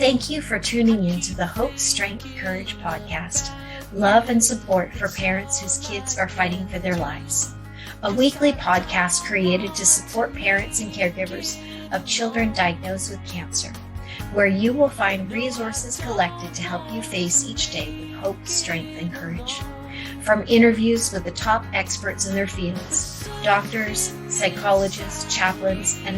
Thank you for tuning in to the Hope.Strength.Courage podcast, love and support for parents whose kids are fighting for their lives. A weekly podcast created to support parents and caregivers of children diagnosed with cancer, where you will find resources collected to help you face each day with hope, strength, and courage. From interviews with the top experts in their fields, doctors, psychologists, chaplains, and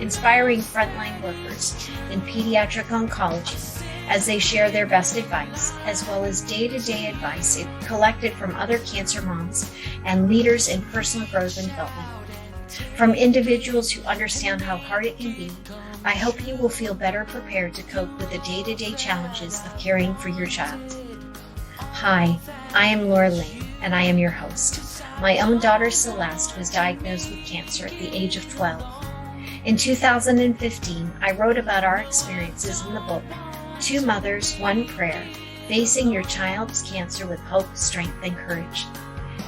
inspiring frontline workers in pediatric oncology as they share their best advice, as well as day-to-day advice collected from other cancer moms and leaders in personal growth and development. From individuals who understand how hard it can be, I hope you will feel better prepared to cope with the day-to-day challenges of caring for your child. Hi, I am Laura Lane, and I am your host. My own daughter Celeste was diagnosed with cancer at the age of 12. In 2015, I wrote about our experiences in the book, Two Mothers, One Prayer, Facing Your Child's Cancer with Hope, Strength, and Courage.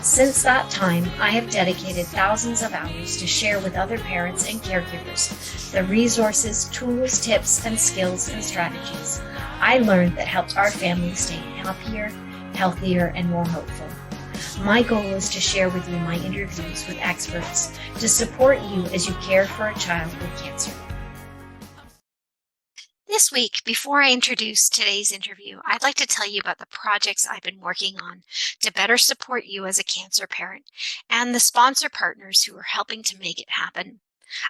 Since that time, I have dedicated thousands of hours to share with other parents and caregivers the resources, tools, tips, and skills and strategies I learned that helped our family stay happier, healthier, and more hopeful. My goal is to share with you my interviews with experts to support you as you care for a child with cancer. This week, before I introduce today's interview, I'd like to tell you about the projects I've been working on to better support you as a cancer parent and the sponsor partners who are helping to make it happen.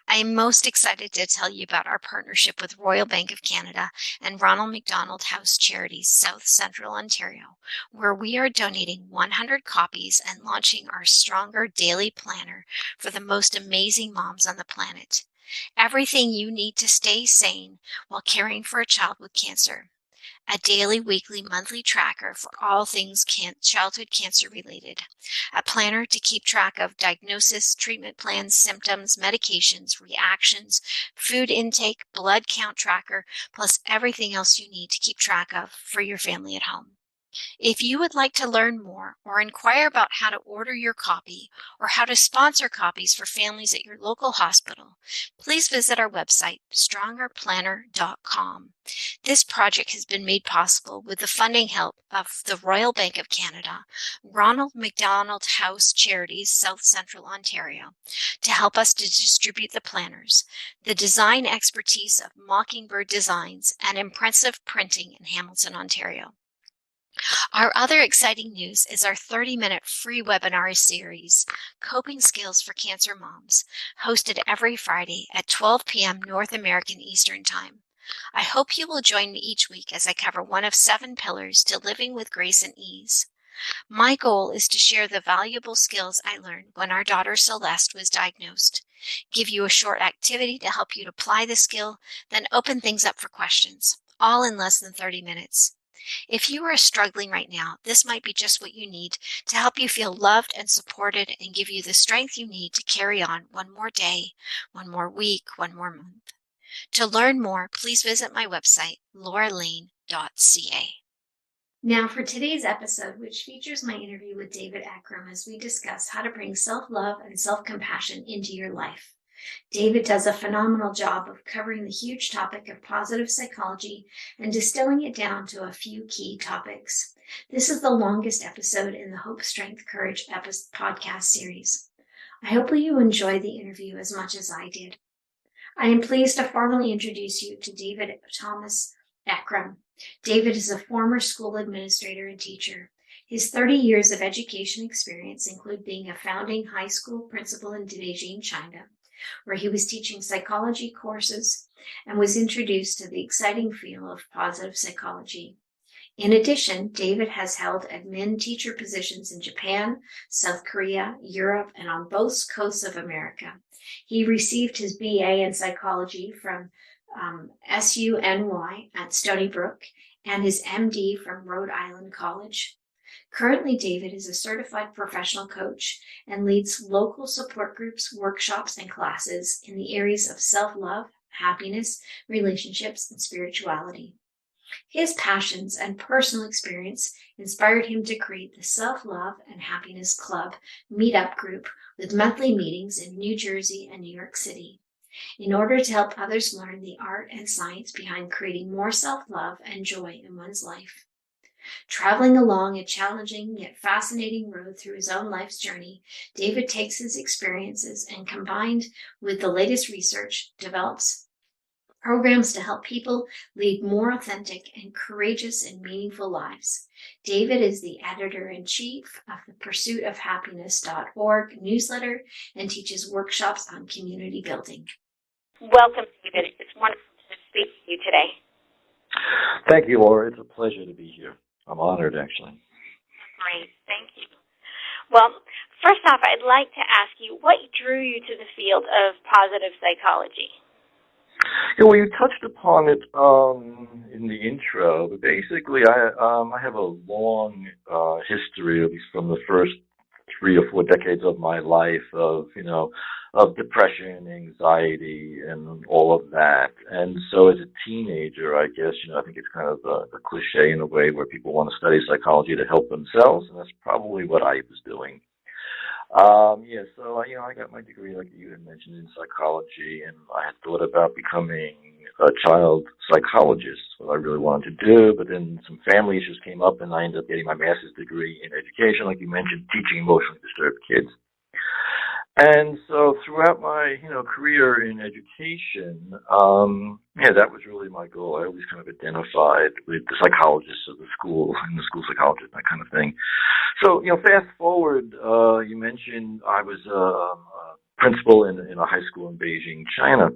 I am most excited to tell you about our partnership with Royal Bank of Canada and Ronald McDonald House Charities, South Central Ontario, where we are donating 100 copies and launching our Stronger Daily Planner for the most amazing moms on the planet. Everything you need to stay sane while caring for a child with cancer. A daily, weekly, monthly tracker for all things childhood cancer related. A planner to keep track of diagnosis, treatment plans, symptoms, medications, reactions, food intake, blood count tracker, plus everything else you need to keep track of for your family at home. If you would like to learn more or inquire about how to order your copy or how to sponsor copies for families at your local hospital, please visit our website, strongerplanner.com. This project has been made possible with the funding help of the Royal Bank of Canada, Ronald McDonald House Charities, South Central Ontario, to help us to distribute the planners, the design expertise of Mockingbird Designs, and impressive printing in Hamilton, Ontario. Our other exciting news is our 30-minute free webinar series, Coping Skills for Cancer Moms, hosted every Friday at 12 p.m. North American Eastern Time. I hope you will join me each week as I cover one of 7 pillars to living with grace and ease. My goal is to share the valuable skills I learned when our daughter Celeste was diagnosed, give you a short activity to help you to apply the skill, then open things up for questions, all in less than 30 minutes. If you are struggling right now, this might be just what you need to help you feel loved and supported and give you the strength you need to carry on one more day, one more week, one more month. To learn more, please visit my website, lauralane.ca. Now for today's episode, which features my interview with David Ekram as we discuss how to bring self-love and self-compassion into your life. David does a phenomenal job of covering the huge topic of positive psychology and distilling it down to a few key topics. This is the longest episode in the Hope, Strength, Courage podcast series. I hope you enjoy the interview as much as I did. I am pleased to formally introduce you to David Thomas Ekram. David is a former school administrator and teacher. His 30 years of education experience include being a founding high school principal in Beijing, China, where he was teaching psychology courses and was introduced to the exciting field of positive psychology. In addition, David has held admin teacher positions in Japan, South Korea, Europe, and on both coasts of America. He received his BA in psychology from SUNY at Stony Brook and his MD from Rhode Island College. Currently, David is a certified professional coach and leads local support groups, workshops, and classes in the areas of self-love, happiness, relationships, and spirituality. His passions and personal experience inspired him to create the Self-Love and Happiness Club meetup group with monthly meetings in New Jersey and New York City. in order to help others learn the art and science behind creating more self-love and joy in one's life. Traveling along a challenging yet fascinating road through his own life's journey, David takes his experiences and, combined with the latest research, develops programs to help people lead more authentic and courageous and meaningful lives. David is the editor-in-chief of the pursuitofhappiness.org newsletter and teaches workshops on community building. Welcome, David. It's wonderful to speak to you today. Thank you, Laura. It's a pleasure to be here. I'm honored, actually. Great. Thank you. Well, first off, I'd like to ask you, what drew you to the field of positive psychology? Yeah, well, you touched upon it in the intro, but basically I have a long history, at least from the first 3 or 4 decades of my life, of depression, anxiety, and all of that. And so as a teenager, I guess, I think it's kind of a cliche in a way where people want to study psychology to help themselves, and that's probably what I was doing. So I got my degree, like you had mentioned, in psychology, and I had thought about becoming a child psychologist, what I really wanted to do, but then some family issues came up, and I ended up getting my master's degree in education, like you mentioned, teaching emotionally disturbed kids. And so throughout my, career in education, that was really my goal. I always kind of identified with the psychologists of the school and the school psychologist, that kind of thing. So, fast forward, you mentioned I was a principal in a high school in Beijing, China.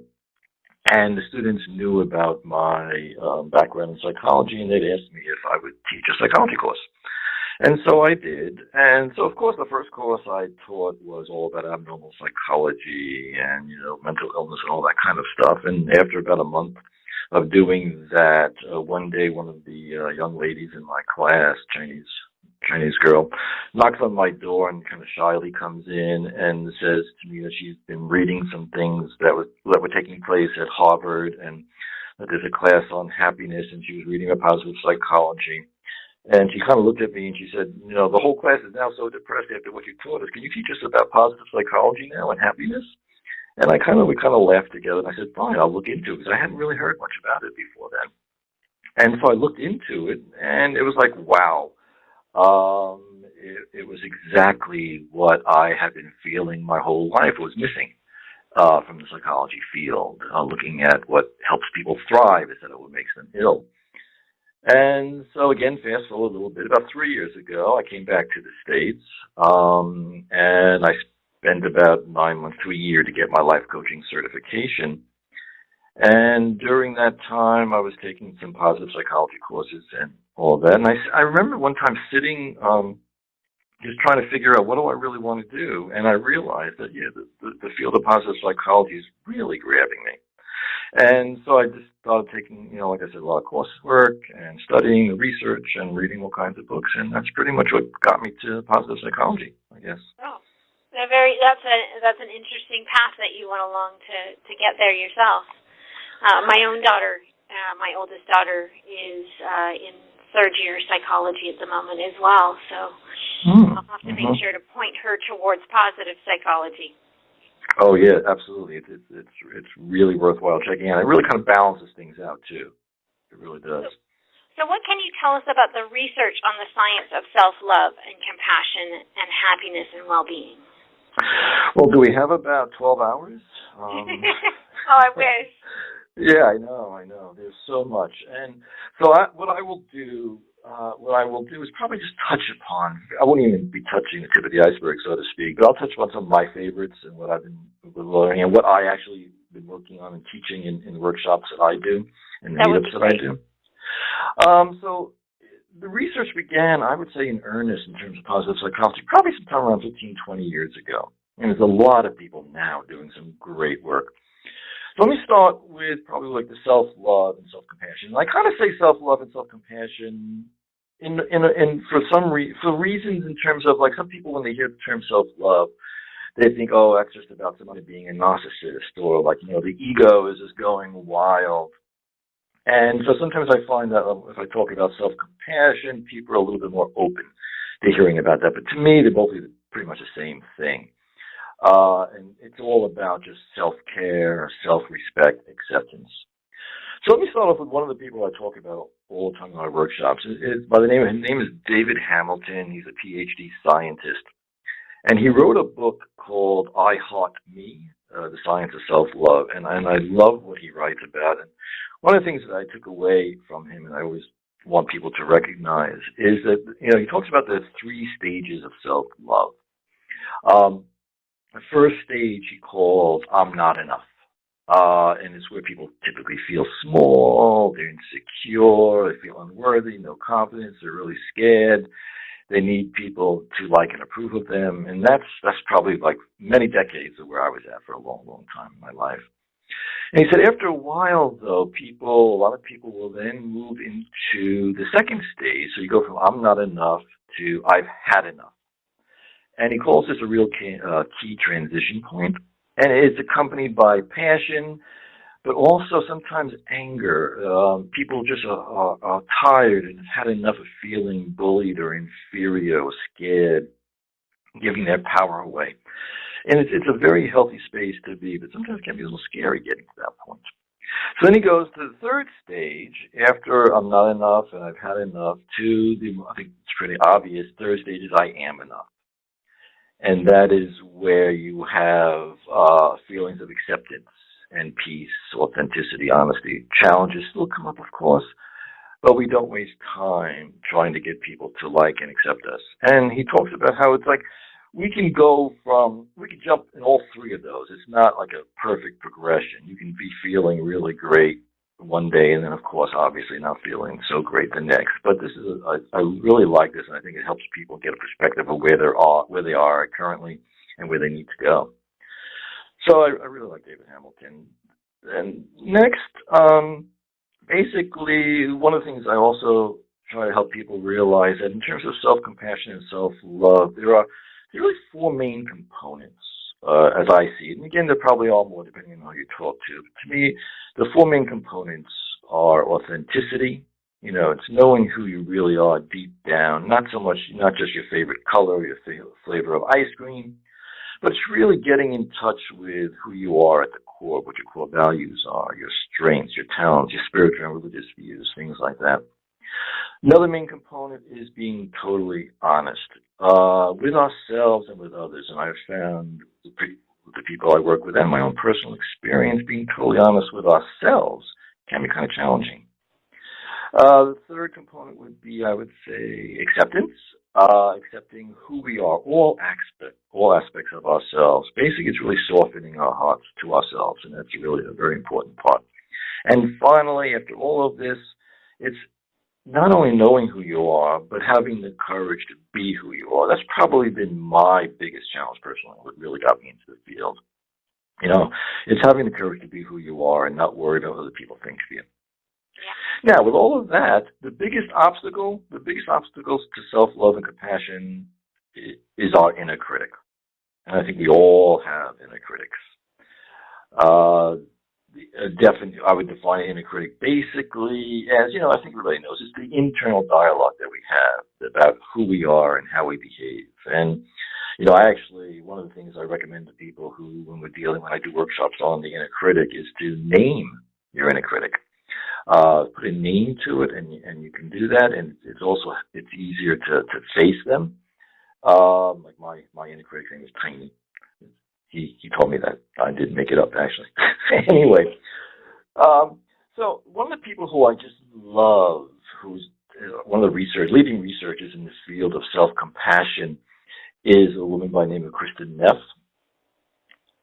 And the students knew about my background in psychology, and they'd asked me if I would teach a psychology course. And so I did. And so, of course, the first course I taught was all about abnormal psychology and, mental illness and all that kind of stuff. And after about a month of doing that, one day one of the young ladies in my class, Chinese girl, knocks on my door and kind of shyly comes in and says to me that she's been reading some things that were taking place at Harvard, and that there's a class on happiness, and she was reading about positive psychology. And she kind of looked at me and she said, the whole class is now so depressed after what you taught us. Can you teach us about positive psychology now and happiness? And we kind of laughed together, and I said, fine, I'll look into it, because I hadn't really heard much about it before then. And so I looked into it, and it was like, wow. It was exactly what I had been feeling my whole life was missing from the psychology field, looking at what helps people thrive instead of what makes them ill. And so again, fast forward a little bit, about 3 years ago, I came back to the States, and I spent about 9 months to a year to get my life coaching certification. And during that time, I was taking some positive psychology courses and all that. And I remember one time sitting, just trying to figure out what do I really want to do. And I realized that, the field of positive psychology is really grabbing me. And so I just started taking, like I said, a lot of coursework and studying the research and reading all kinds of books. And that's pretty much what got me to positive psychology, I guess. Oh, that's an interesting path that you went along to get there yourself. My own daughter, my oldest daughter, is in third-year psychology at the moment as well, so I'll have to make sure to point her towards positive psychology. Oh, yeah, absolutely. It's really worthwhile checking out. It really kind of balances things out, too. It really does. So what can you tell us about the research on the science of self-love and compassion and happiness and well-being? Well, do we have about 12 hours? Oh, I wish. Yeah, I know. There's so much. And so what I will do is probably just touch upon, I won't even be touching the tip of the iceberg, so to speak, but I'll touch upon some of my favorites and what I've been learning and what I actually been working on and teaching in workshops that I do and meetups that I do. So the research began, I would say, in earnest in terms of positive psychology, probably sometime around 15, 20 years ago. And there's a lot of people now doing some great work. So let me start with probably like the self-love and self-compassion. And I kind of say self-love and self-compassion for reasons in terms of, like, some people, when they hear the term self-love, they think, oh, that's just about somebody being a narcissist, or like, the ego is just going wild. And so sometimes I find that if I talk about self-compassion, people are a little bit more open to hearing about that. But to me, they're both pretty much the same thing. And it's all about just self-care, self-respect, acceptance. So let me start off with one of the people I talk about all the time in our workshops. His name is David Hamilton. He's a PhD scientist. And he wrote a book called I Heart Me, The Science of Self-Love. And I love what he writes about it. One of the things that I took away from him, and I always want people to recognize, is that, he talks about the 3 stages of self-love. The first stage he calls I'm not enough. And it's where people typically feel small, they're insecure, they feel unworthy, no confidence, they're really scared. They need people to like and approve of them. And that's probably like many decades of where I was at for a long, long time in my life. And he said after a while, though, a lot of people will then move into the second stage. So you go from I'm not enough to I've had enough. And he calls this a real key transition point. And it's accompanied by passion, but also sometimes anger. People just are tired and have had enough of feeling bullied or inferior or scared, giving their power away. And it's a very healthy space to be, but sometimes it can be a little scary getting to that point. So then he goes to the third stage, after I'm not enough and I've had enough, to I think it's pretty obvious, third stage is I am enough. And that is where you have feelings of acceptance and peace, authenticity, honesty. Challenges still come up, of course, but we don't waste time trying to get people to like and accept us. And he talks about how it's like we can jump in all 3 of those. It's not like a perfect progression. You can be feeling really great one day and then, of course, obviously not feeling so great the next. But this is I really like this, and I think it helps people get a perspective of where they are currently and where they need to go. So I really like David Hamilton. And next, basically, one of the things I also try to help people realize that in terms of self-compassion and self-love, there are really 4 main components, as I see it. And again, there probably are more depending on who you talk to. But to me, the 4 main components are authenticity. It's knowing who you really are deep down, not just your favorite color, your flavor of ice cream, but it's really getting in touch with who you are at the core, what your core values are, your strengths, your talents, your spiritual and religious views, things like that. Another main component is being totally honest with ourselves and with others. And I've found with the people I work with and my own personal experience, being totally honest with ourselves can be kind of challenging. The third component would be, I would say, acceptance. Accepting who we are, all aspects of ourselves. Basically, it's really softening our hearts to ourselves, and that's really a very important part. And finally, after all of this, it's not only knowing who you are, but having the courage to be who you are. That's probably been my biggest challenge personally, what really got me into the field. It's having the courage to be who you are and not worry about what other people think of you. Now, with all of that, the biggest obstacles to self-love and compassion is our inner critic. And I think we all have inner critics. I would define inner critic basically as, I think everybody knows, it's the internal dialogue that we have about who we are and how we behave. And, one of the things I recommend to people when I do workshops on the inner critic is to name your inner critic. Put a name to it, and you can do that, and it's easier to face them. Like my inner critic name is Tiny. He told me that. I didn't make it up, actually. Anyway, so one of the people who I just love, who's one of the leading researchers in this field of self-compassion, is a woman by the name of Kristen Neff.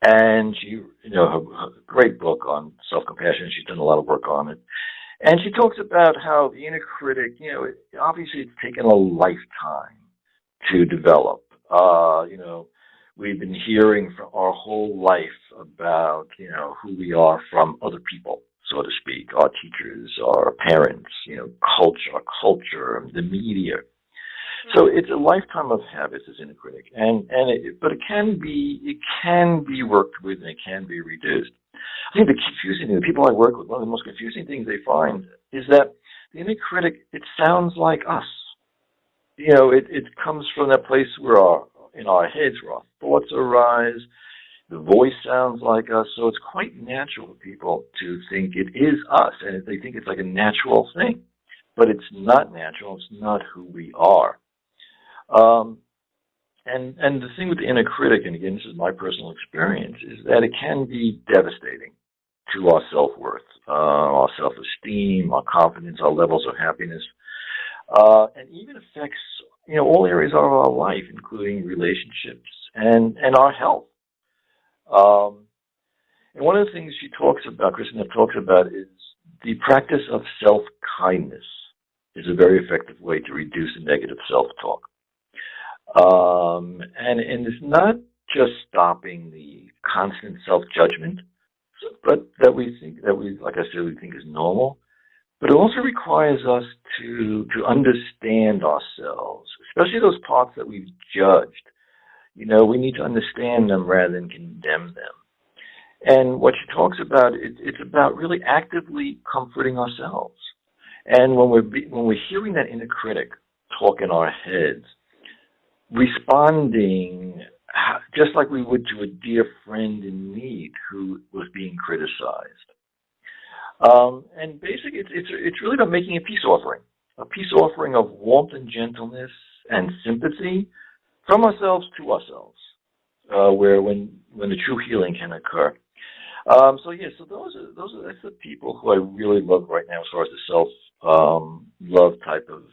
And she, a great book on self-compassion. She's done a lot of work on it. And she talks about how the inner critic, obviously it's taken a lifetime to develop. We've been hearing for our whole life about, who we are from other people, so to speak, our teachers, our parents, our culture, the media. So it's a lifetime of habits as inner critic, but it can be worked with and it can be reduced. I think the people I work with, one of the most confusing things they find is that the inner critic, it sounds like us. It comes from that place where in our heads where our thoughts arise. The voice sounds like us, so it's quite natural for people to think it is us, and they think it's like a natural thing. But it's not natural. It's not who we are. And the thing with the inner critic, and again, this is my personal experience, is that it can be devastating to our self-worth, our self-esteem, our confidence, our levels of happiness, and even affects, all areas of our life, including relationships and our health. And one of the things Christina talks about, is the practice of self-kindness is a very effective way to reduce the negative self-talk. And it's not just stopping the constant self-judgment, but that we think is normal, but it also requires us to understand ourselves, especially those parts that we've judged. We need to understand them rather than condemn them. And what she talks about, it's about really actively comforting ourselves. And when we're hearing that inner critic talk in our heads, responding just like we would to a dear friend in need who was being criticized. And basically, it's really about making a peace offering of warmth and gentleness and sympathy from ourselves to ourselves, where when the true healing can occur. So that's the people who I really love right now as far as the self-love type of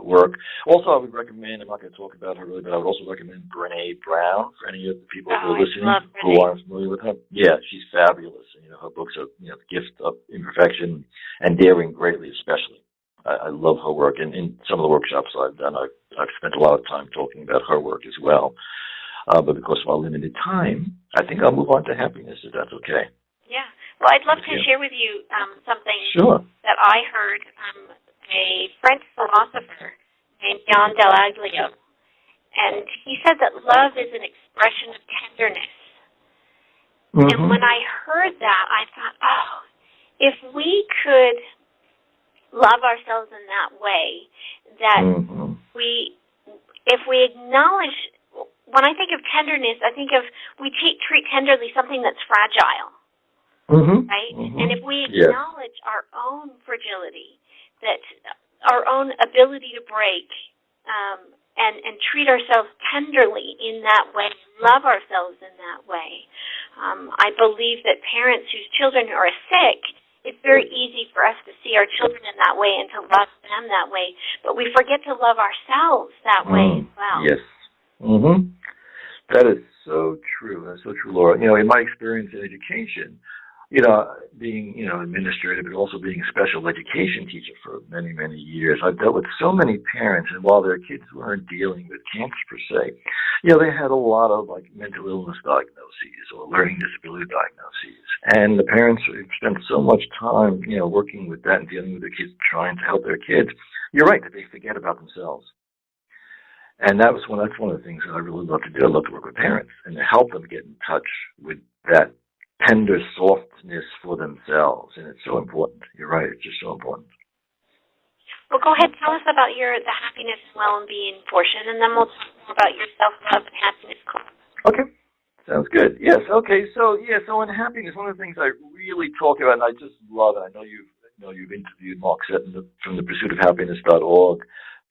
work. Also, I would recommend, I'm not going to talk about her really, but I would also recommend Brené Brown for any of the people who are listening who aren't familiar with her. Yeah, she's fabulous. Her books are, The Gift of Imperfection and Daring Greatly, especially. I love her work, and in some of the workshops I've done, I've spent a lot of time talking about her work as well. But because of our limited time, I think I'll move on to happiness, if that's okay. Yeah. Well, I'd love to share with you something that I heard from a French philosopher named Jean Delaglio. And he said that love is an expression of tenderness. Mm-hmm. And when I heard that, I thought, if we could love ourselves in that way, that if we acknowledge. When I think of tenderness, I think of we treat tenderly something that's fragile, right? Mm-hmm. And if we acknowledge our own fragility, that our own ability to break, and treat ourselves tenderly in that way, love ourselves in that way, I believe that parents whose children are sick, it's very easy for us to see our children in that way and to love them that way, but we forget to love ourselves that way as well. Yes. Mm-hmm. That is so true. That's so true, Laura. In my experience in education, being, administrative, but also being a special education teacher for many, many years, I've dealt with so many parents, and while their kids weren't dealing with cancer per se, they had a lot of mental illness diagnoses or learning disability diagnoses. And the parents spent so much time, working with that and dealing with their kids, trying to help their kids. You're right, that they forget about themselves. And that's one of the things that I really love to do. I love to work with parents and to help them get in touch with that tender softness for themselves. And it's so important. You're right. It's just so important. Well, go ahead. Tell us about the happiness and well-being portion, and then we'll talk more about your self-love and happiness club. Okay. Sounds good. Yes. Okay. So in happiness, one of the things I really talk about, and I just love it. I know you've interviewed Mark Sutton from the pursuitofhappiness.org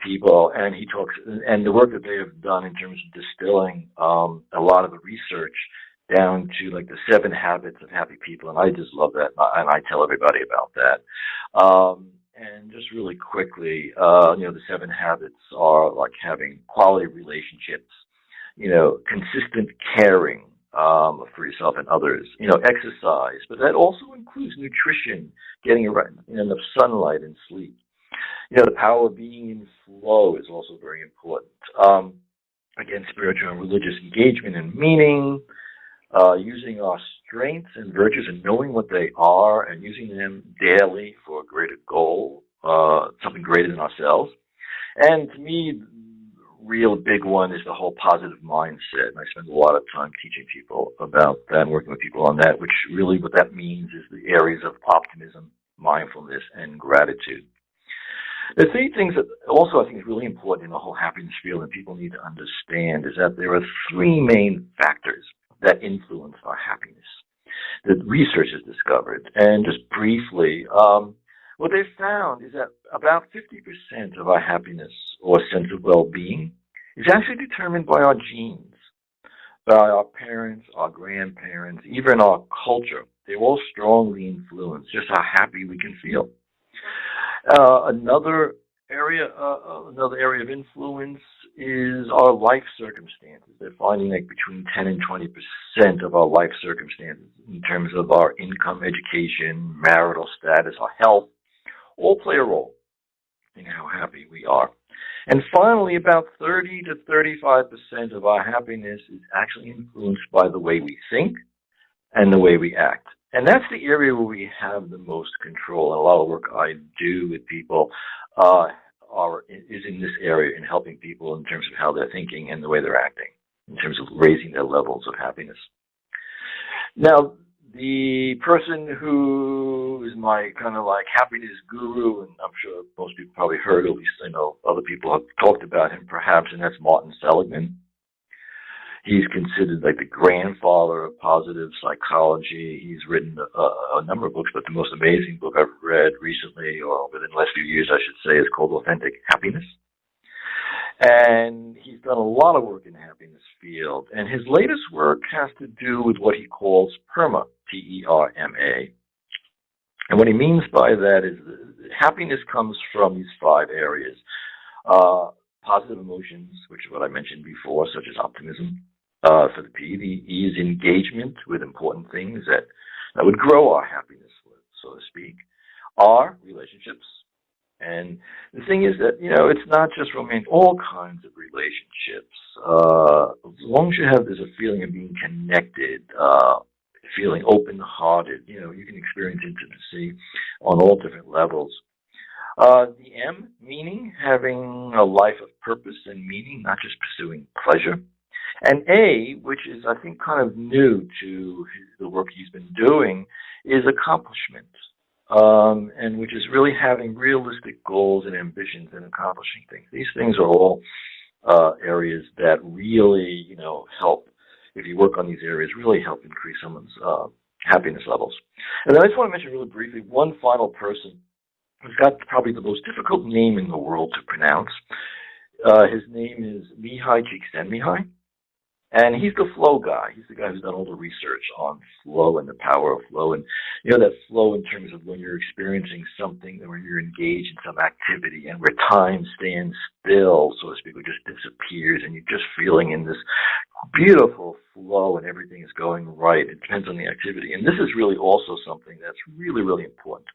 people, and he talks, and the work that they have done in terms of distilling a lot of the research down to the 7 habits of happy people, and I just love that, and I tell everybody about that. And just really quickly, the 7 habits are having quality relationships, consistent caring for yourself and others, exercise, but that also includes nutrition, getting enough sunlight and sleep. The power of being in flow is also very important. Again, spiritual and religious engagement and meaning, using our strengths and virtues and knowing what they are and using them daily for a greater goal, something greater than ourselves. And to me, the real big one is the whole positive mindset. And I spend a lot of time teaching people about that and working with people on that, which really what that means is the areas of optimism, mindfulness, and gratitude. The three things that also I think is really important in the whole happiness field and people need to understand is that there are three main factors that influence our happiness that research has discovered. And just briefly, what they've found is that about 50% of our happiness or sense of well-being is actually determined by our genes, by our parents, our grandparents, even our culture. They all strongly influence just how happy we can feel. Another area of influence is our life circumstances. They're finding like between 10 and 20% of our life circumstances in terms of our income, education, marital status, our health, all play a role in how happy we are. And finally, about 30 to 35% of our happiness is actually influenced by the way we think and the way we act. And that's the area where we have the most control. And a lot of work I do with people is in this area in helping people in terms of how they're thinking and the way they're acting, in terms of raising their levels of happiness. Now, the person who is my kind of like happiness guru, and I'm sure most people probably heard, at least I know other people have talked about him perhaps, and that's Martin Seligman. He's considered like the grandfather of positive psychology. He's written a number of books, but the most amazing book I've read recently, or within the last few years, I should say, is called Authentic Happiness. And he's done a lot of work in the happiness field. And his latest work has to do with what he calls Perma, P-E-R-M-A. And what he means by that is happiness comes from these five areas. Positive emotions, which is what I mentioned before, such as optimism. For the P, the E is engagement with important things that would grow our happiness, so to speak. R, relationships. And the thing is that, it's not just romantic, all kinds of relationships. As long as you have, there's a feeling of being connected, feeling open-hearted, you can experience intimacy on all different levels. The M, meaning, having a life of purpose and meaning, not just pursuing pleasure. And A, which is, I think, kind of new to the work he's been doing, is accomplishment, and which is really having realistic goals and ambitions and accomplishing things. These things are all areas that really, help, if you work on these areas, really help increase someone's happiness levels. And then I just want to mention really briefly one final person who's got probably the most difficult name in the world to pronounce. His name is Mihai Csikszentmihalyi, and he's the flow guy. He's the guy who's done all the research on flow and the power of flow. And, that flow in terms of when you're experiencing something, or you're engaged in some activity, and where time stands still, so to speak, or just disappears, and you're just feeling in this beautiful flow and everything is going right. It depends on the activity. And this is really also something that's really, really important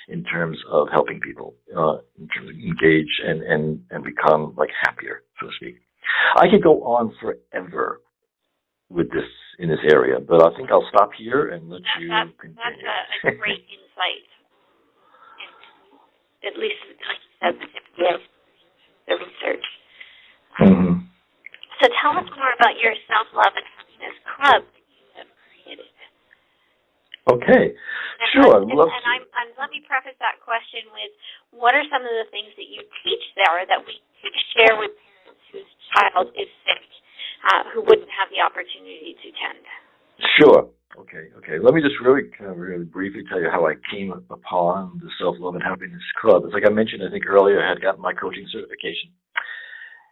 in terms of helping people, in terms of engage and become like happier, so to speak. I could go on forever with this in this area, but I think I'll stop here and let you continue. That's a great insight. At least, like you said, the research. Mm-hmm. So tell us more about your self-love and happiness club that you have created. Okay, sure. Let me preface that question with, what are some of the things that you teach there that we could share with parents whose child is sick, who wouldn't have the opportunity to attend? Sure. Okay. Let me just really briefly tell you how I came upon the Self-Love and Happiness Club. It's like I mentioned, I think earlier, I had gotten my coaching certification.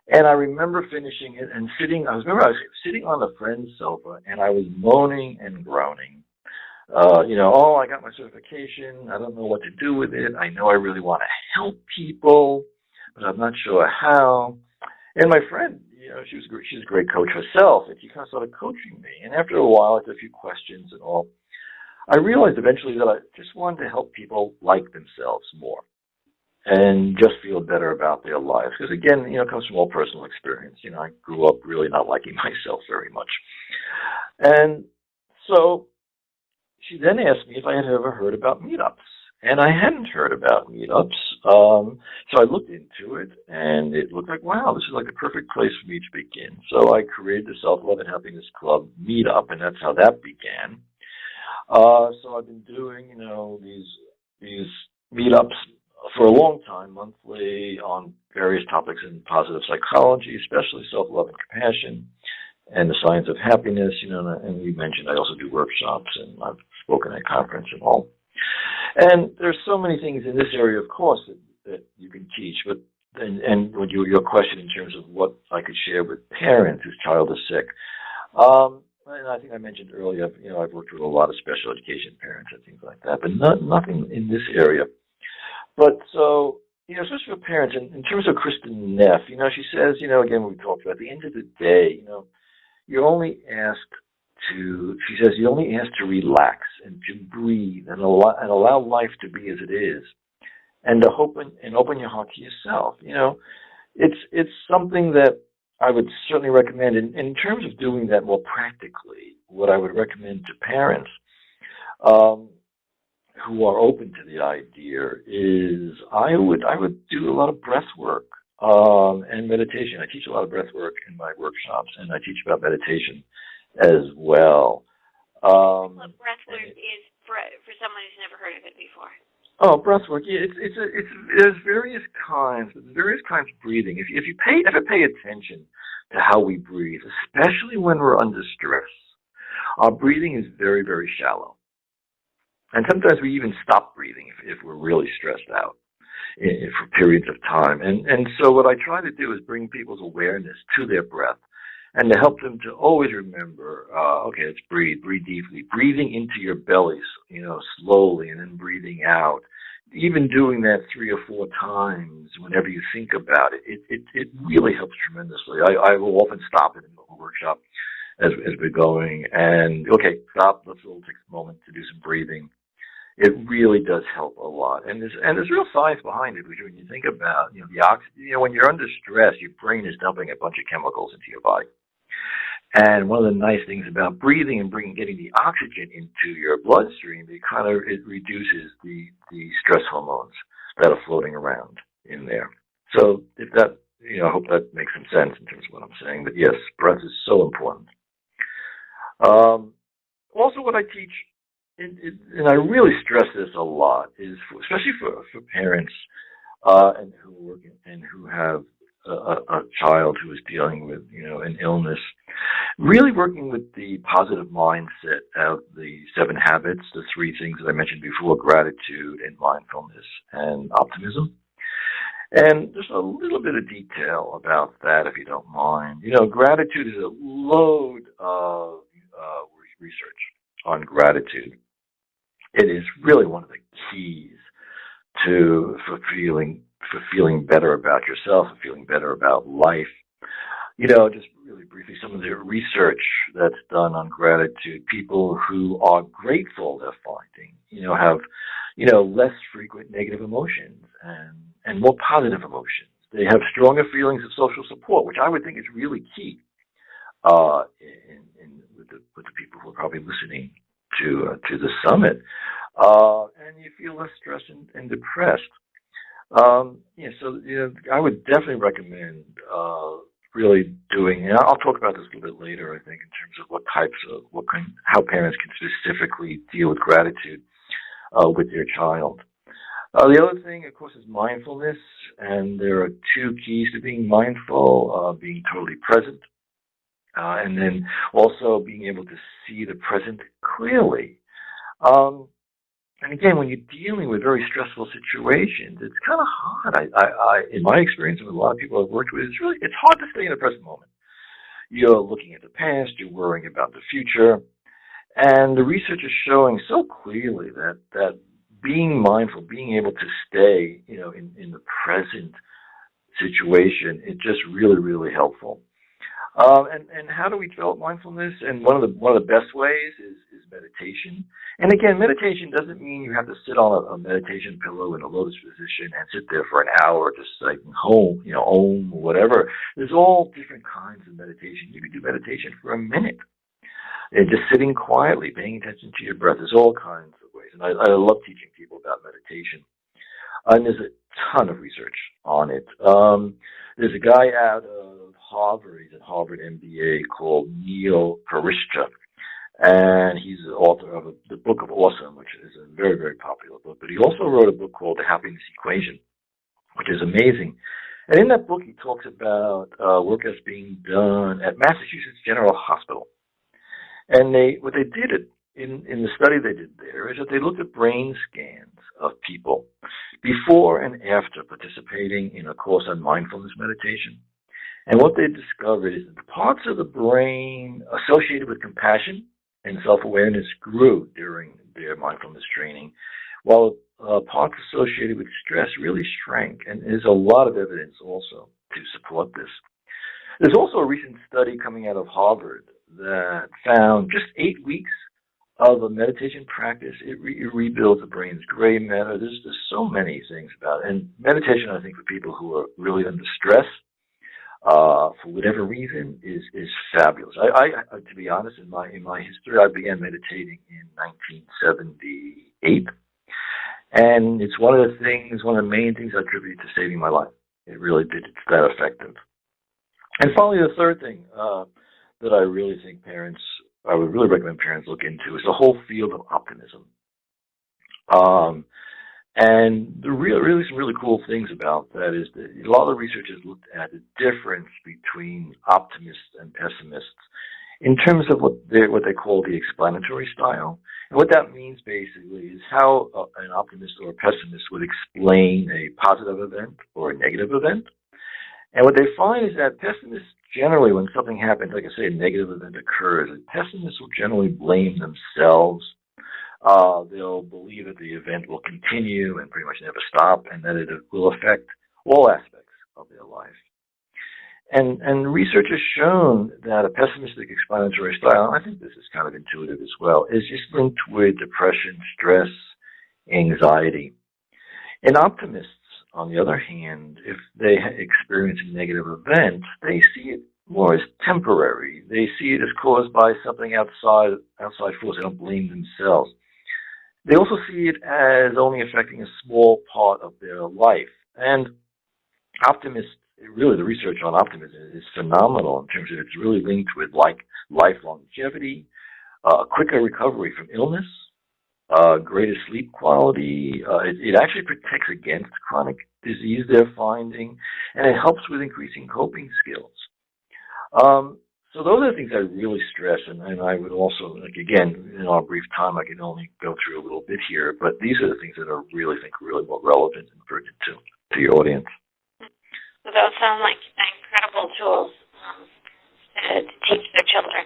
And I remember finishing it and I was sitting on a friend's sofa, and I was moaning and groaning. I got my certification. I don't know what to do with it. I know I really want to help people, but I'm not sure how. And my friend, she's a great coach herself, and she kind of started coaching me. And after a while, after a few questions and all, I realized eventually that I just wanted to help people like themselves more and just feel better about their lives. Because again, it comes from all personal experience. I grew up really not liking myself very much. And so she then asked me if I had ever heard about meetups. And I hadn't heard about meetups. So I looked into it, and it looked like, wow, this is like the perfect place for me to begin. So I created the Self-Love and Happiness Club meetup, and that's how that began. So I've been doing, these meetups for a long time, monthly, on various topics in positive psychology, especially self-love and compassion, and the science of happiness. And you mentioned I also do workshops, and I've spoken at conference and all. And there's so many things in this area, of course, that you can teach. But when your question in terms of what I could share with parents whose child is sick, and I think I mentioned earlier, I've worked with a lot of special education parents and things like that, but nothing in this area. But so, especially for parents, in terms of Kristen Neff, she says, again, we talked about, at the end of the day, you're only asked she says, you're only asked to relax and to breathe and allow life to be as it is, and to open your heart to yourself. It's something that I would certainly recommend. In terms of doing that more practically, what I would recommend to parents who are open to the idea is I would do a lot of breath work and meditation. I teach a lot of breath work in my workshops, and I teach about meditation as well. Breath work is for someone who's never heard of it before. Oh, breathwork. Yeah, there's various kinds. There's various kinds of breathing. If you ever pay attention to how we breathe, especially when we're under stress, our breathing is very, very shallow. And sometimes we even stop breathing if we're really stressed out for periods of time. And so what I try to do is bring people's awareness to their breath, and to help them to always remember, okay, let's breathe deeply, breathing into your belly, slowly, and then breathing out. Even doing that 3 or 4 times whenever you think about it, it really helps tremendously. I will often stop it in the workshop as we're going, and okay, stop, let's take a moment to do some breathing. It really does help a lot, and there's real science behind it. Which when you think about, the oxygen, when you're under stress, your brain is dumping a bunch of chemicals into your body. And one of the nice things about breathing and getting the oxygen into your bloodstream, it reduces the stress hormones that are floating around in there. So if that, I hope that makes some sense in terms of what I'm saying. But yes, breath is so important. Also, what I teach, and I really stress this a lot, is especially for parents and who are working and who have a child who is dealing with, an illness, really working with the positive mindset of the 7 habits, the 3 things that I mentioned before: gratitude and mindfulness and optimism. And just a little bit of detail about that, if you don't mind. Gratitude is a load of research on gratitude. It is really one of the keys for feeling better about yourself and feeling better about life. Just really briefly, some of the research that's done on gratitude, people who are grateful, they're finding, have, less frequent negative emotions and more positive emotions. They have stronger feelings of social support, which I would think is really key with the people who are probably listening to the summit. And you feel less stressed and depressed. So I would definitely recommend really doing, and I'll talk about this a little bit later, I think, in terms of how parents can specifically deal with gratitude with their child. The other thing, of course, is mindfulness, and there are 2 keys to being mindful: being totally present, and then also being able to see the present clearly. And again, when you're dealing with very stressful situations, it's kind of hard. I in my experience with a lot of people I've worked with, it's hard to stay in the present moment. You're looking at the past, you're worrying about the future, and the research is showing so clearly that being mindful, being able to stay, in the present situation, it's just really, really helpful. And how do we develop mindfulness? And one of the best ways is meditation. And again, meditation doesn't mean you have to sit on a meditation pillow in a lotus position and sit there for an hour, just like home, om, whatever. There's all different kinds of meditation. You can do meditation for a minute, and just sitting quietly, paying attention to your breath. There's all kinds of ways, and I love teaching people about meditation. And there's a ton of research on it. There's a guy out of Harvard, he's at Harvard MBA, called Neil Parishcha, and he's the author of the Book of Awesome, which is a very, very popular book. But he also wrote a book called The Happiness Equation. which is amazing. And in that book, he talks about work that's being done at Massachusetts General Hospital. And what they did in the study they did there is that they looked at brain scans of people before and after participating in a course on mindfulness meditation. And what they discovered is that the parts of the brain associated with compassion and self-awareness grew during their mindfulness training, while parts associated with stress really shrank. And there's a lot of evidence also to support this. There's also a recent study coming out of Harvard that found just 8 weeks of a meditation practice, it rebuilds the brain's gray matter. There's so many things about it. And meditation, I think, for people who are really under stress, for whatever reason, is fabulous. I to be honest, in my history, I began meditating in 1978, and it's one of the main things I attribute to saving my life. It really did. It's that effective. And finally, the third thing that I really think I would really recommend parents look into is the whole field of optimism. And the really some really cool things about that is that a lot of the researchers looked at the difference between optimists and pessimists in terms of what they call the explanatory style. And what that means basically is how an optimist or a pessimist would explain a positive event or a negative event. And what they find is that pessimists generally, when something happens, like I say, a negative event occurs, pessimists will generally blame themselves. They'll believe that the event will continue and pretty much never stop, and that it will affect all aspects of their life. And research has shown that a pessimistic explanatory style, and I think this is kind of intuitive as well, is just linked with depression, stress, anxiety. And optimists, on the other hand, if they experience a negative event, they see it more as temporary. They see it as caused by something outside force. They don't blame themselves. They also see it as only affecting a small part of their life. And optimists, really the research on optimism is phenomenal in terms of it's really linked with life longevity, quicker recovery from illness, greater sleep quality. It actually protects against chronic disease they're finding, and it helps with increasing coping skills. So those are the things I really stress, and I would also, again, in our brief time, I can only go through a little bit here, but these are the things that I really think are really more relevant and pertinent to your audience. So those sound like incredible tools to teach their children.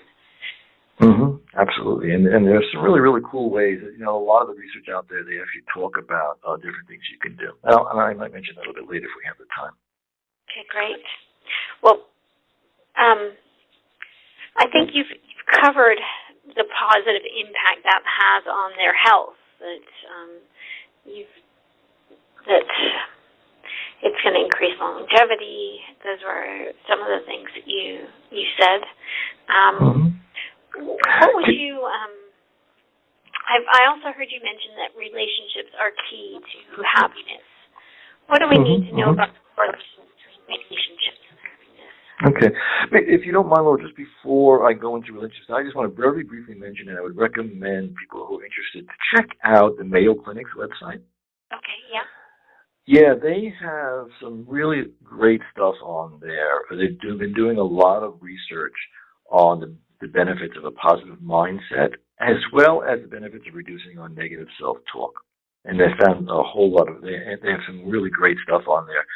Mm-hmm. Absolutely, and there's some really, really cool ways. A lot of the research out there, they actually talk about different things you can do. And I might mention that a little bit later if we have the time. Okay, great. Well, I think you've covered the positive impact that has on their health. That it's going to increase longevity. Those were some of the things that you said. What would you? I also heard you mention that relationships are key to happiness. What do we need to know about the correlation between relationships and happiness? Okay. If you don't mind, Laura, just before I go into relationships, I just want to very briefly mention that I would recommend people who are interested to check out the Mayo Clinic's website. Okay, yeah. Yeah, they have some really great stuff on there. They've been doing a lot of research on the benefits of a positive mindset, as well as the benefits of reducing our negative self-talk. And they found a whole lot of, they have some really great stuff on there.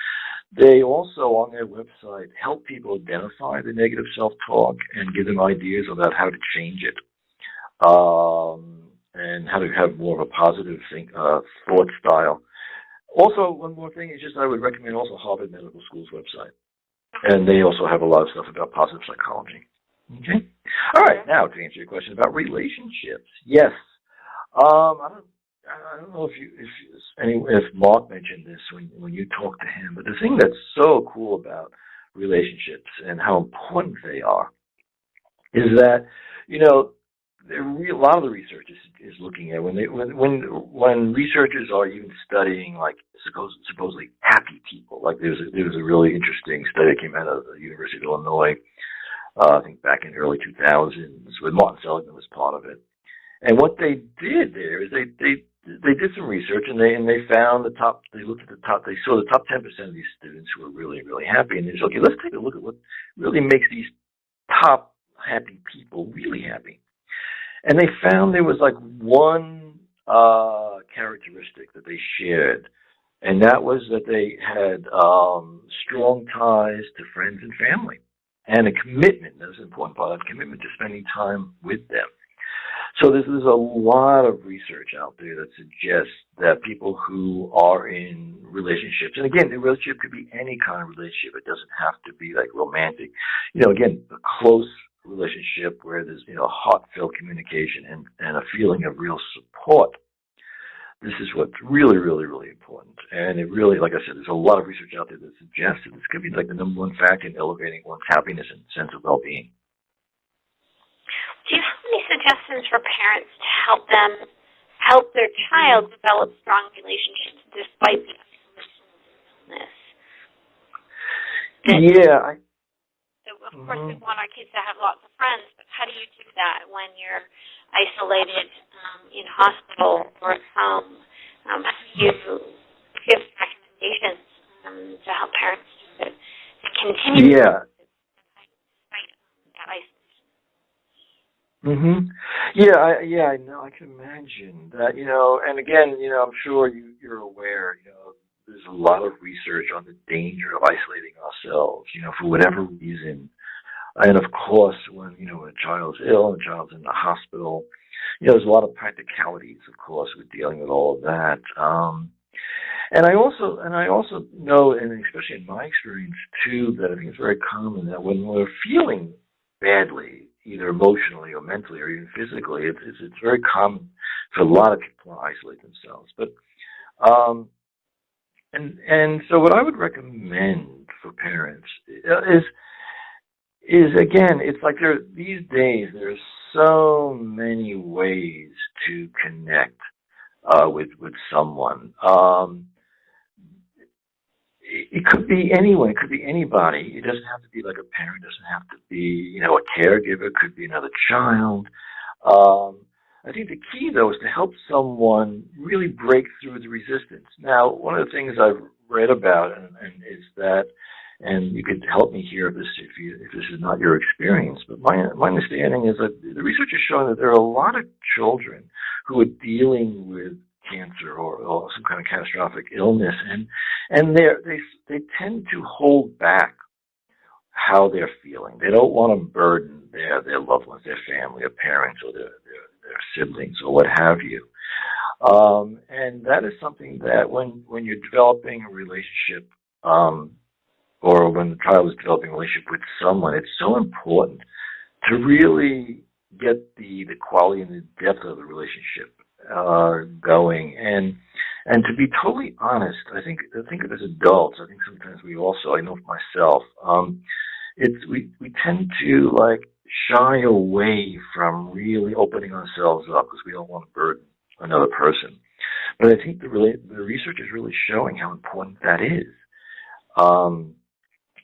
They also, on their website, help people identify the negative self-talk and give them ideas about how to change it, and how to have more of a positive thought style. Also, one more thing is just I would recommend also Harvard Medical School's website. And they also have a lot of stuff about positive psychology. Okay? All right, now to answer your question about relationships. Yes. I don't know if Mark mentioned this when you talked to him, but the thing that's so cool about relationships and how important they are is that, a lot of the research is looking at when researchers are even studying like supposedly happy people. Like there was a really interesting study that came out of the University of Illinois, I think back in early 2000s, where Martin Seligman was part of it. And what they did there is they they did some research, and they found they saw the top 10% of these students who were really, really happy, and they said, okay, let's take a look at what really makes these top happy people really happy. And they found there was like one characteristic that they shared, and that was that they had strong ties to friends and family, and a commitment. That was an important part, a commitment to spending time with them. So there's a lot of research out there that suggests that people who are in relationships, and again, the relationship could be any kind of relationship. It doesn't have to be like romantic. Again, a close relationship where there's, heartfelt communication and a feeling of real support. This is what's really, really, really important. And it really, like I said, there's a lot of research out there that suggests that this could be like the number one factor in elevating one's happiness and sense of well-being. Do you have any suggestions for parents to help their child develop strong relationships despite the illness? Yeah. Of course, we want our kids to have lots of friends, but how do you do that when you're isolated in hospital or at home? How do you give recommendations to help parents to continue that isolation? I know. I can imagine that. And again, I'm sure you're aware. There's a lot of research on the danger of isolating ourselves. For whatever reason. And of course, when a child's ill and a child's in the hospital, there's a lot of practicalities, of course, with dealing with all of that. And I also know, and especially in my experience too, that I think it's very common that when we're feeling badly, either emotionally or mentally or even physically, it's very common for a lot of people to isolate themselves. But and so what I would recommend for parents is again, it's like these days there's so many ways to connect with someone. It could be anyone. It could be anybody. It doesn't have to be like a parent. It doesn't have to be, a caregiver. It could be another child. I think the key, though, is to help someone really break through the resistance. Now, one of the things I've read about and is that, and you could help me here if this is not your experience, but my understanding is that the research is showing that there are a lot of children who are dealing with cancer or some kind of catastrophic illness, and they tend to hold back how they're feeling. They don't want to burden their loved ones, their family, their parents, or their siblings, or what have you. And that is something that when you're developing a relationship, or when the child is developing a relationship with someone, it's so important to really get the quality and the depth of the relationship going, and to be totally honest, I think as adults, I think sometimes I know for myself, we tend to shy away from really opening ourselves up because we don't want to burden another person. But I think the research is really showing how important that is.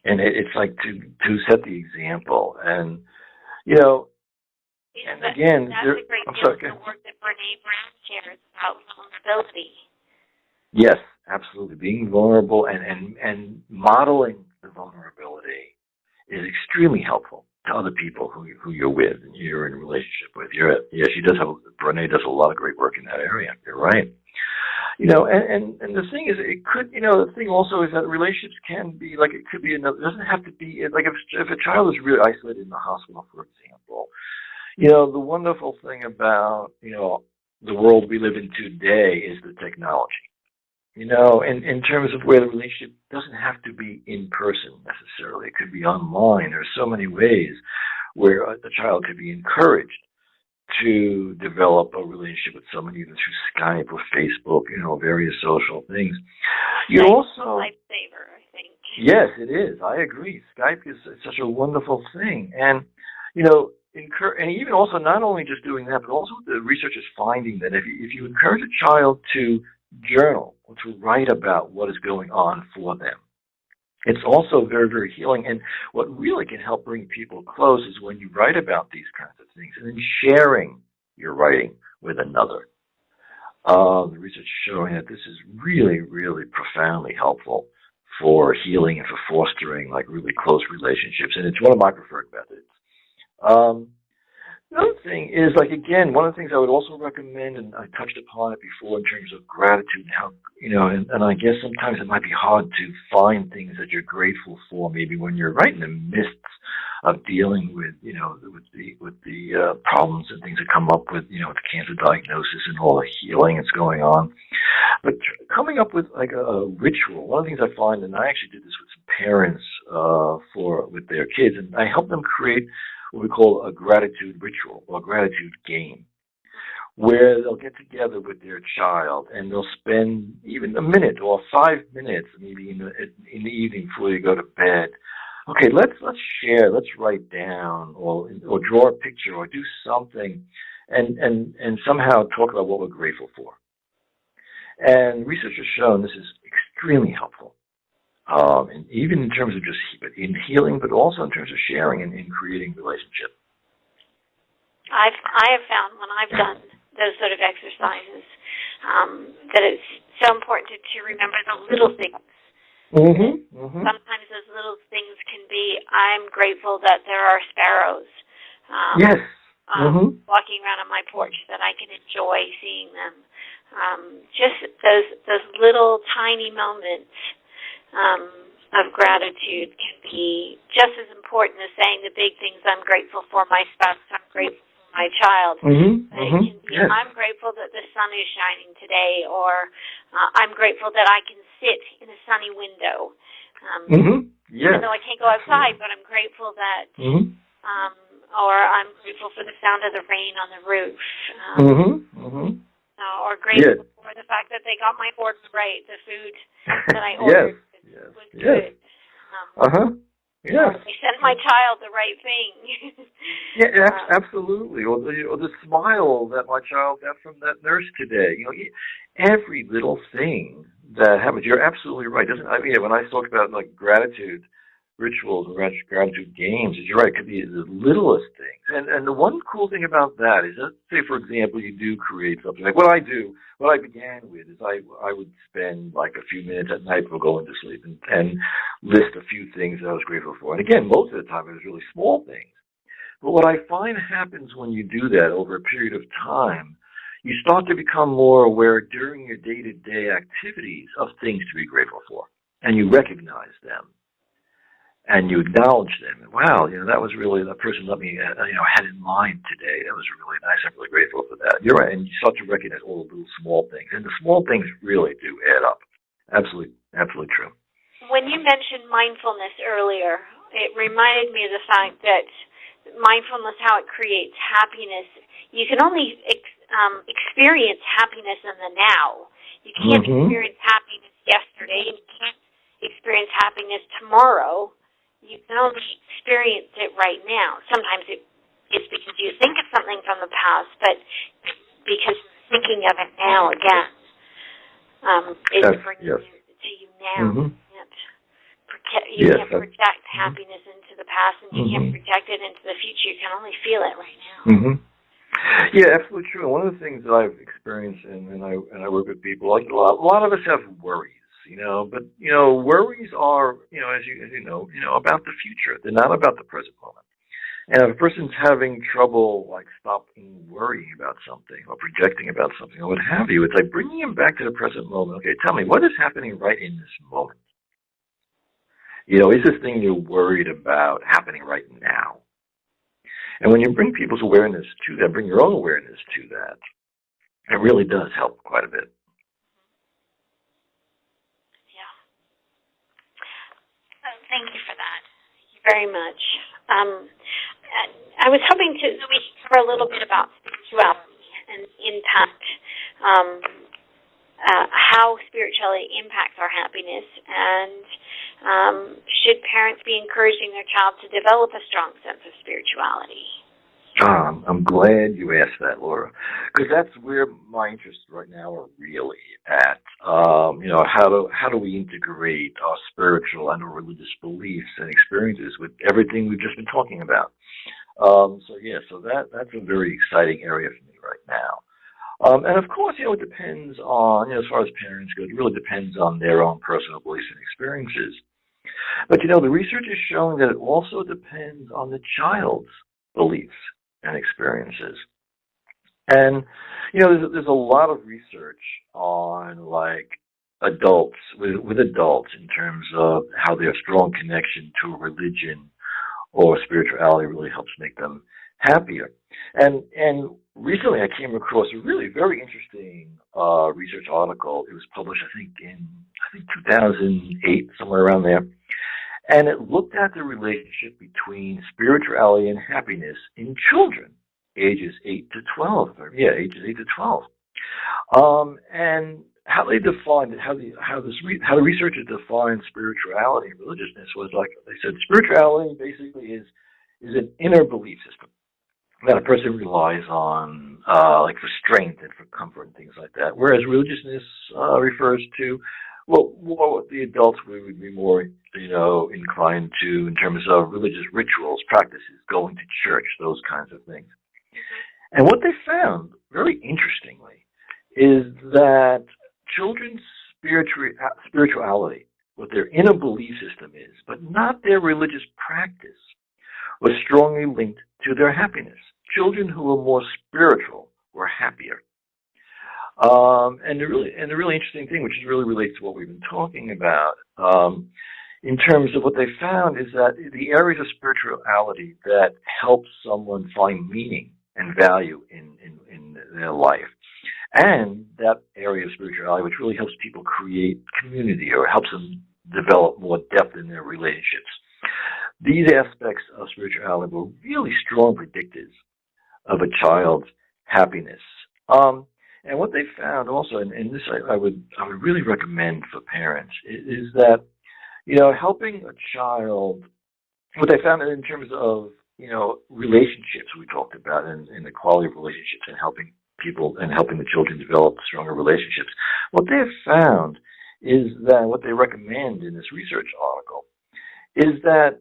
And it's like to set the example, and and again, that's a great deal of the work that Bernie shares about vulnerability. Yes, absolutely. Being vulnerable and modeling the vulnerability is extremely helpful to other people who you're with and you're in a relationship with. Bernie does a lot of great work in that area. You're right. And the thing is, it could, the thing also is that relationships can be it could be another, it doesn't have to be, if a child is really isolated in the hospital, for example, the wonderful thing about, the world we live in today is the technology. In terms of where the relationship doesn't have to be in person necessarily. It could be online. There's so many ways where a child could be encouraged to develop a relationship with someone either through Skype or Facebook, various social things. You also a lifesaver, I think. Yes, it is. I agree. Skype is such a wonderful thing, and and even also not only just doing that, but also the research is finding that if you encourage a child to journal or to write about what is going on for them, it's also very, very healing. And what really can help bring people close is when you write about these kinds of things and then sharing your writing with another. The research is showing that this is really, really profoundly helpful for healing and for fostering like really close relationships, and it's one of my preferred methods. The other thing is, like, again, one of the things I would also recommend, and I touched upon it before in terms of gratitude and how, and I guess sometimes it might be hard to find things that you're grateful for, maybe when you're right in the midst of dealing with, with the problems and things that come up with, with the cancer diagnosis and all the healing that's going on. But coming up with like a ritual, one of the things I find, and I actually did this with some parents with their kids, and I help them create what we call a gratitude ritual or a gratitude game, where they'll get together with their child and they'll spend even a minute or 5 minutes, maybe in the evening before they go to bed. Okay, let's share, let's write down, or draw a picture, or do something, and somehow talk about what we're grateful for. And research has shown this is extremely helpful. And even in terms of just in healing, but also in terms of sharing and in creating relationship. I have found when I've done those sort of exercises that it's so important to remember the little things. Mm-hmm. Mm-hmm. Sometimes those little things can be, I'm grateful that there are sparrows yes. Walking around on my porch, that I can enjoy seeing them. Just those little tiny moments of gratitude can be just as important as saying the big things. I'm grateful for my spouse. I'm grateful for my child. Mm-hmm. But it can be, yes. I'm grateful that the sun is shining today, or I'm grateful that I can sit in a sunny window. Yes. Even though I can't go outside, but I'm grateful that, or I'm grateful for the sound of the rain on the roof. Or grateful for the fact that they got my orders right, the food that I ordered. Was good. They sent my child the right thing. Absolutely. Or the smile that my child got from that nurse today. Every little thing that happens. You're absolutely right. When I talk about like gratitude rituals and gratitude games, you're right. It could be the littlest things. And the one cool thing about that is, let's say, for example, you do create something. Like what I began with is I would spend like a few minutes at night before going to sleep and list a few things that I was grateful for. And again, most of the time it was really small things. But what I find happens when you do that over a period of time, you start to become more aware during your day-to-day activities of things to be grateful for. And you recognize them. And you acknowledge them. Wow, that was really, that person let me, had in mind today. That was really nice. I'm really grateful for that. You're right. And you start to recognize all the little small things. And the small things really do add up. Absolutely, absolutely true. When you mentioned mindfulness earlier, it reminded me of the fact that mindfulness, how it creates happiness. You can only experience happiness in the now. You can't experience happiness yesterday. You can't experience happiness tomorrow. You can only experience it right now. Sometimes it's because you think of something from the past, but because you're thinking of it now again, it's bringing it to you now. You can't project happiness into the past, and you can't project it into the future. You can only feel it right now. Yeah, absolutely true. One of the things that I've experienced, and I work with people, like a lot of us have worries. But worries are, as you know, about the future. They're not about the present moment. And if a person's having trouble, like stopping worrying about something or projecting about something or what have you, it's like bringing them back to the present moment. Okay, tell me, what is happening right in this moment? Is this thing you're worried about happening right now? And when you bring people's awareness to that, bring your own awareness to that, it really does help quite a bit. Thank you for that. Thank you very much. I was hoping we could cover a little bit about spirituality and impact, how spirituality impacts our happiness, and should parents be encouraging their child to develop a strong sense of spirituality? I'm glad you asked that, Laura, because that's where my interests right now are really at. How do we integrate our spiritual and our religious beliefs and experiences with everything we've just been talking about? So that's a very exciting area for me right now. And of course, it depends on, as far as parents go, it really depends on their own personal beliefs and experiences. But, the research is showing that it also depends on the child's beliefs and experiences. And, there's a lot of research on, adults, with adults in terms of how their strong connection to a religion or spirituality really helps make them happier. And recently I came across a really very interesting research article. It was published, I think 2008, somewhere around there. And it looked at the relationship between spirituality and happiness in children, ages 8 to 12. Ages 8 to 12. And how they defined it, how the researchers defined spirituality and religiousness was, like they said, spirituality basically is an inner belief system that a person relies on, for strength and for comfort and things like that. Whereas religiousness refers to, what the adults would be more, inclined to in terms of religious rituals, practices, going to church, those kinds of things. And what they found, very interestingly, is that children's spirituality, what their inner belief system is, but not their religious practice, was strongly linked to their happiness. Children who were more spiritual were happier. And the really interesting thing, which really relates to what we've been talking about, in terms of what they found, is that the areas of spirituality that help someone find meaning and value in their life, and that area of spirituality which really helps people create community or helps them develop more depth in their relationships. These aspects of spirituality were really strong predictors of a child's happiness. And what they found also, and this I would really recommend for parents, is that, helping a child, what they found in terms of, relationships we talked about and the quality of relationships and helping people and helping the children develop stronger relationships. What they have found is that what they recommend in this research article is that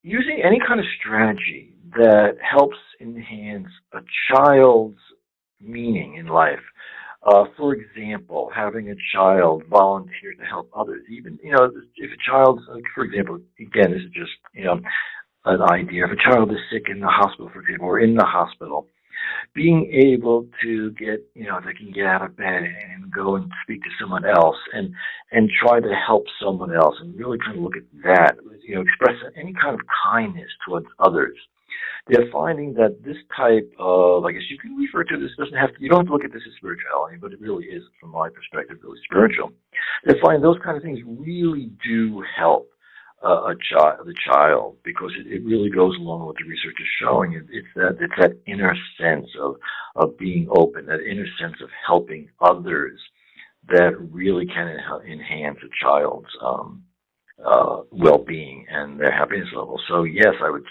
using any kind of strategy that helps enhance a child's meaning in life. For example, having a child volunteer to help others. Even, if a child, for example, again, this is just, an idea. If a child is sick in the hospital, for example, or in the hospital, being able to get, they can get out of bed and go and speak to someone else and try to help someone else and really kind of look at that, express any kind of kindness towards others. They're finding that this type of, I guess you can refer to this, you don't have to look at this as spirituality, but it really is, from my perspective, really spiritual. They find those kind of things really do help the child, because it really goes along with what the research is showing. It's that inner sense of being open, that inner sense of helping others that really can enhance a child's well-being and their happiness level. So yes, to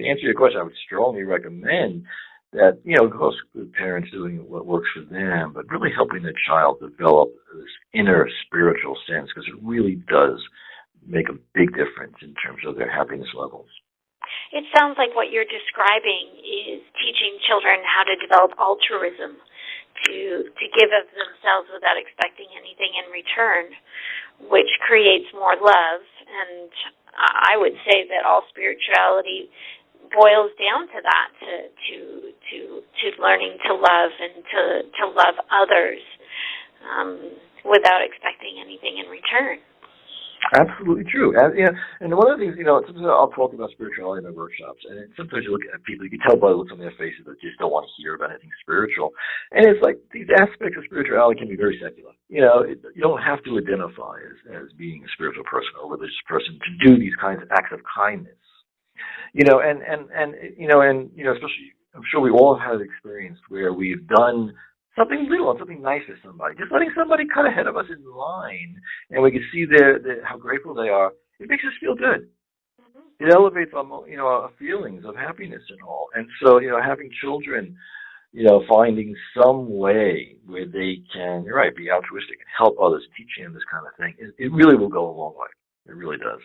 answer your question, I would strongly recommend that, of course, with parents doing what works for them, but really helping the child develop this inner spiritual sense, because it really does make a big difference in terms of their happiness levels. It sounds like what you're describing is teaching children how to develop altruism, to give of themselves without expecting anything in return, which creates more love. And I would say that all spirituality boils down to that, to learning to love and to love others without expecting anything in return. Absolutely true. And one of the things, sometimes I'll talk about spirituality in my workshops, and sometimes you look at people, you can tell by the looks on their faces that just don't want to hear about anything spiritual. And it's like these aspects of spirituality can be very secular. You don't have to identify as being a spiritual person or a religious person to do these kinds of acts of kindness. Especially, I'm sure we all have experienced where we've done something little, something nice for somebody. Just letting somebody cut ahead of us in line, and we can see how grateful they are. It makes us feel good. It elevates our feelings of happiness and all. And so, having children, finding some way where they can, you're right, be altruistic and help others, teaching them this kind of thing, it really will go a long way. It really does.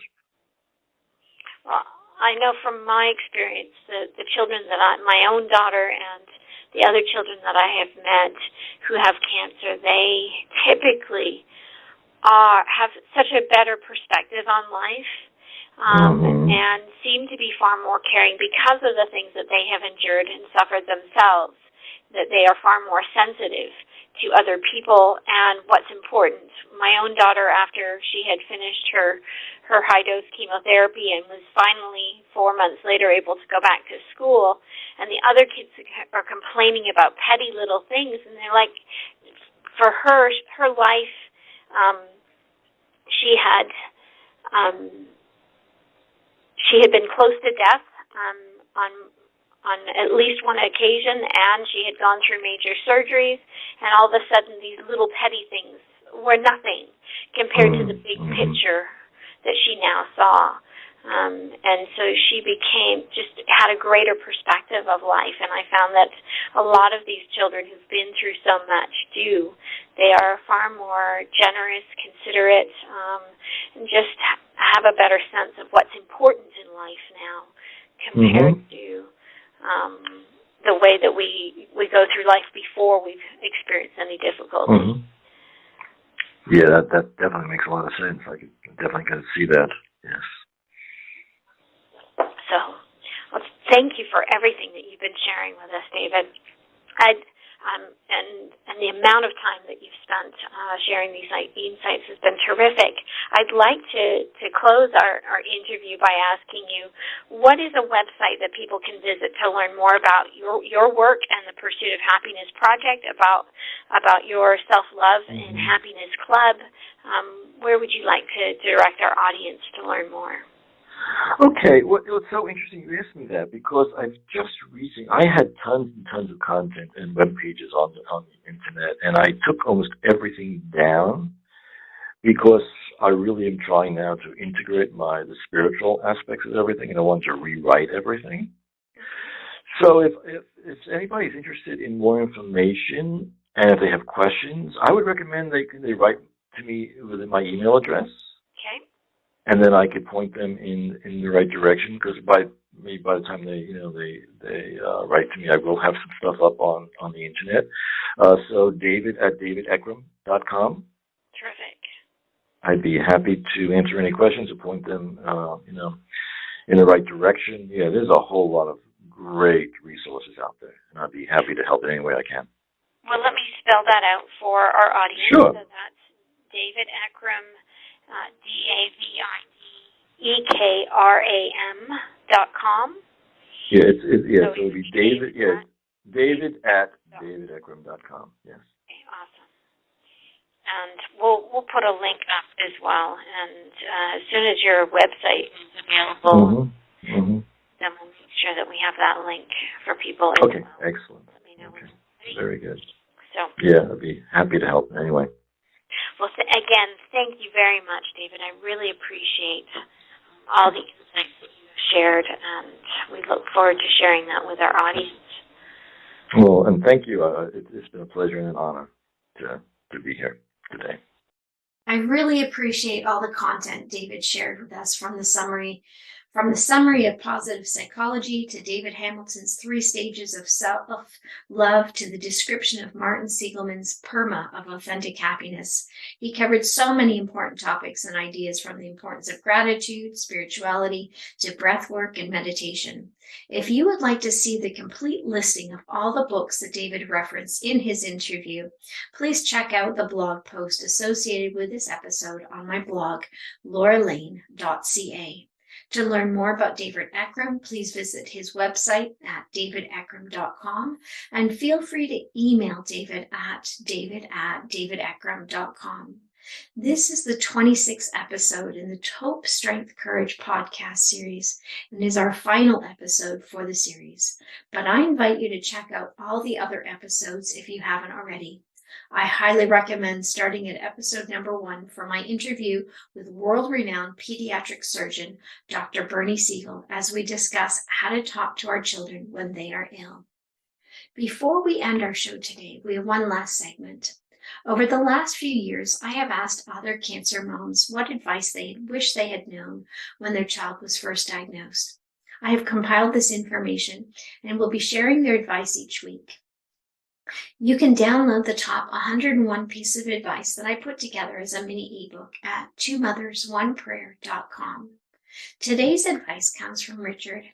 Well, I know from my experience that the children that my own daughter and the other children that I have met who have cancer, they typically have such a better perspective on life and seem to be far more caring because of the things that they have endured and suffered themselves, that they are far more sensitive to other people and what's important. My own daughter, after she had finished her high-dose chemotherapy and was finally 4 months later able to go back to school, and the other kids are complaining about petty little things, and they're like, for her life, she had been close to death on at least one occasion, and she had gone through major surgeries, and all of a sudden these little petty things were nothing compared to the big picture that she now saw. And so she had a greater perspective of life, and I found that a lot of these children who've been through so much they are far more generous, considerate, and just have a better sense of what's important in life now compared to the way that we go through life before we've experienced any difficulty. Yeah, that definitely makes a lot of sense. I definitely can see that. Yes. So, well, thank you for everything that you've been sharing with us, David. And the amount of time that you've spent sharing these insights has been terrific. I'd like to close our interview by asking you, what is a website that people can visit to learn more about your work and the Pursuit of Happiness Project, about your Self-Love and Happiness Club? Where would you like to direct our audience to learn more? Okay, well, it was so interesting you asked me that, because I've just recently, I had tons and tons of content and web pages on the internet, and I took almost everything down because I really am trying now to integrate the spiritual aspects of everything, and I want to rewrite everything. So if anybody's interested in more information and if they have questions, I would recommend they write to me with my email address. Okay. And then I could point them in the right direction, because by the time they write to me, I will have some stuff up on the internet. So David at davidekram.com. Terrific. I'd be happy to answer any questions or point them in the right direction. Yeah, there's a whole lot of great resources out there, and I'd be happy to help in any way I can. Well, let me spell that out for our audience. Sure. So that's David Ekram, DavidEkram.com. Yeah, so it'll be David. Yeah, David at davidekram.com. Yes. Okay, awesome. And we'll put a link up as well. And as soon as your website is available, then we'll make sure that we have that link for people. Okay, well. excellent. Let me know. Okay, very good. So. Yeah, I'd be happy to help anyway. Well, again, thank you very much, David. I really appreciate all the insights that you have shared, and we look forward to sharing that with our audience. Well, and thank you. It's been a pleasure and an honor to be here today. I really appreciate all the content David shared with us, from the summary of positive psychology to David Hamilton's 3 stages of self-love to the description of Martin Seligman's Perma of authentic happiness. He covered so many important topics and ideas, from the importance of gratitude, spirituality, to breathwork and meditation. If you would like to see the complete listing of all the books that David referenced in his interview, please check out the blog post associated with this episode on my blog, lauralane.ca. To learn more about David Ekram, please visit his website at davidekram.com, and feel free to email David at davidekram.com. This is the 26th episode in the Hope.Strength.Courage podcast series, and is our final episode for the series. But I invite you to check out all the other episodes if you haven't already. I highly recommend starting at episode number 1 for my interview with world-renowned pediatric surgeon, Dr. Bernie Seigel, as we discuss how to talk to our children when they are ill. Before we end our show today, we have one last segment. Over the last few years, I have asked other cancer moms what advice they wish they had known when their child was first diagnosed. I have compiled this information and will be sharing their advice each week. You can download the top 101 pieces of advice that I put together as a mini ebook at twomothers1prayer.com. Today's advice comes from Richard.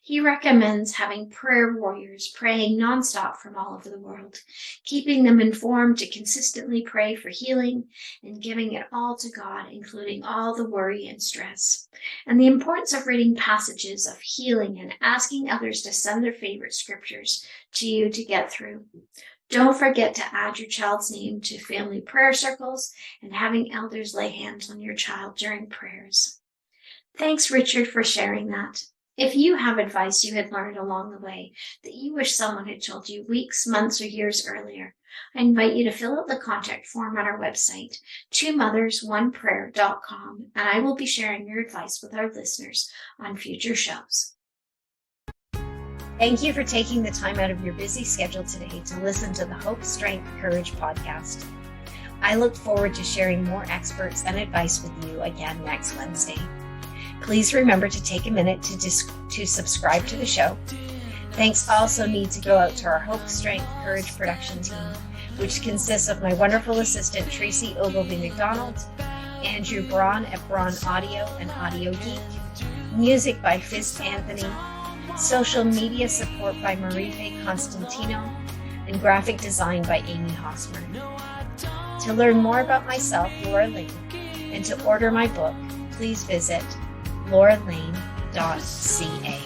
He recommends having prayer warriors praying nonstop from all over the world, keeping them informed to consistently pray for healing and giving it all to God, including all the worry and stress, and the importance of reading passages of healing and asking others to send their favorite scriptures to you to get through. Don't forget to add your child's name to family prayer circles and having elders lay hands on your child during prayers. Thanks, Richard, for sharing that. If you have advice you had learned along the way that you wish someone had told you weeks, months, or years earlier, I invite you to fill out the contact form on our website, twomothers1prayer.com, and I will be sharing your advice with our listeners on future shows. Thank you for taking the time out of your busy schedule today to listen to the Hope.Strength.Courage podcast. I look forward to sharing more experts and advice with you again next Wednesday. Please remember to take a minute to subscribe to the show. Thanks also need to go out to our Hope.Strength.Courage production team, which consists of my wonderful assistant Tracy Ogilvie-McDonald, Andrew Braun at Braun Audio and Audio Geek, music by Fizz Anthony, social media support by Marife Constantino, and graphic design by Amy Hosmer. To learn more about myself, Laura Lane, and to order my book, please visit lauralane.ca.